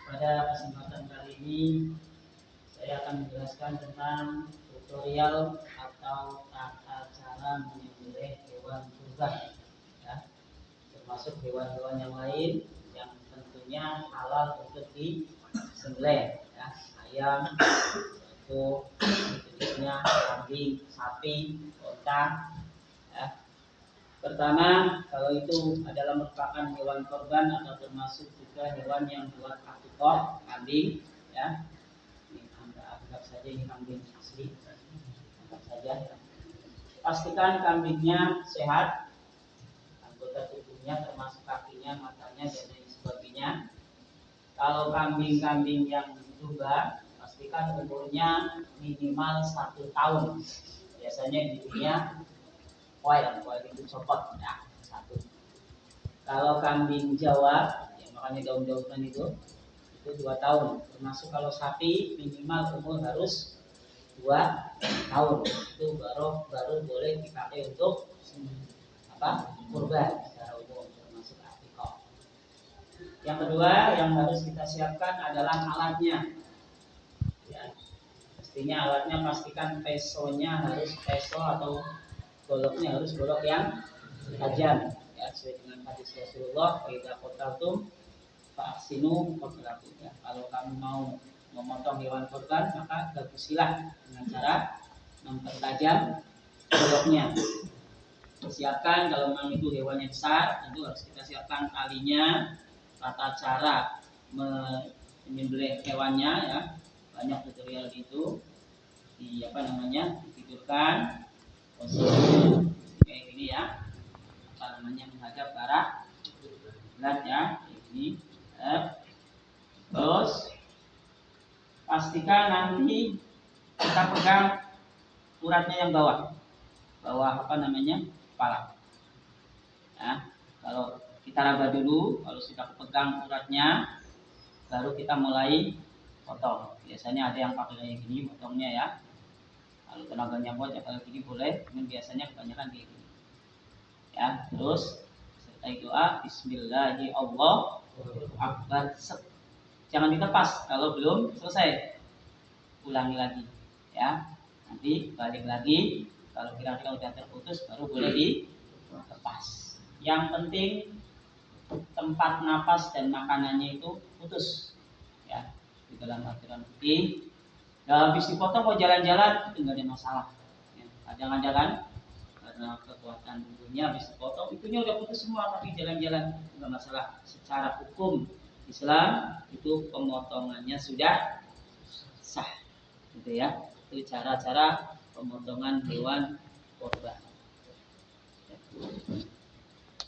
Pada kesempatan kali ini saya akan menjelaskan tentang tutorial atau tata cara menyembelih hewan kurban, ya, termasuk hewan-hewan yang lain yang tentunya halal untuk disembelih, ya, ayam, itu jenisnya kambing, sapi, unta, ya. Pertama, kalau itu adalah merupakan hewan korban atau termasuk juga hewan yang buat akikah, kambing, ya. Ini anggap saja ini kambing asli, anggap saja. Pastikan kambingnya sehat, anggota tubuhnya termasuk kakinya, matanya, dan lain sebagainya. Kalau kambing-kambing yang domba, pastikan umurnya minimal 1 tahun. Biasanya di dunia Koil itu copot, ya, satu. Kalau kambing Jawa, yang makanya daun-daunan itu 2 tahun. Termasuk kalau sapi minimal umur harus 2 tahun. Itu baru boleh dipakai untuk kurban secara umum, termasuk akikah. Yang kedua yang harus kita siapkan adalah alatnya. Ya, pastinya alatnya pastikan pesonya harus peso atau goloknya harus golok yang tajam, ya, sesuai dengan hadis Rasulullah, "Idza qataltum fa'sinu qatlatu." Ya, kalau kamu mau memotong hewan kurban maka bagusilah dengan cara mempertajam goloknya. Siapkan kalau memang itu hewannya besar, tentu harus kita siapkan talinya, tata cara menyembelih hewannya, ya. Banyak tutorial itu ditidurkan posisinya kayak gini, ya, menghadap ke arah kiblat, ya, kayak gini. Terus pastikan nanti kita pegang uratnya yang bawah kepala, ya. Kalau kita raba dulu, kalau sudah pegang uratnya baru kita mulai potong. Biasanya ada yang pakai kayak gini potongnya, ya. Kalau tenaganya kuat ya kayak gini boleh, tapi biasanya kebanyakan kayak gini, ya. Terus sertai doa Bismillahirrahmanirrahim, Allahu Akbar. Jangan ditepas kalau belum selesai, ulangi lagi, ya. Nanti balik lagi, kalau kira-kira udah terputus baru boleh ditepas. Yang penting tempat napas dan makanannya itu putus, ya, di dalam aturan fikih. Nah, habis dipotong mau jalan-jalan itu nggak ada masalah, ya. Jangan-jangan karena kekuatan tubuhnya habis dipotong itunya udah putus semua, tapi jalan-jalan nggak masalah. Secara hukum Islam itu pemotongannya sudah sah, gitu, ya. Itu cara-cara pemotongan hewan kurban.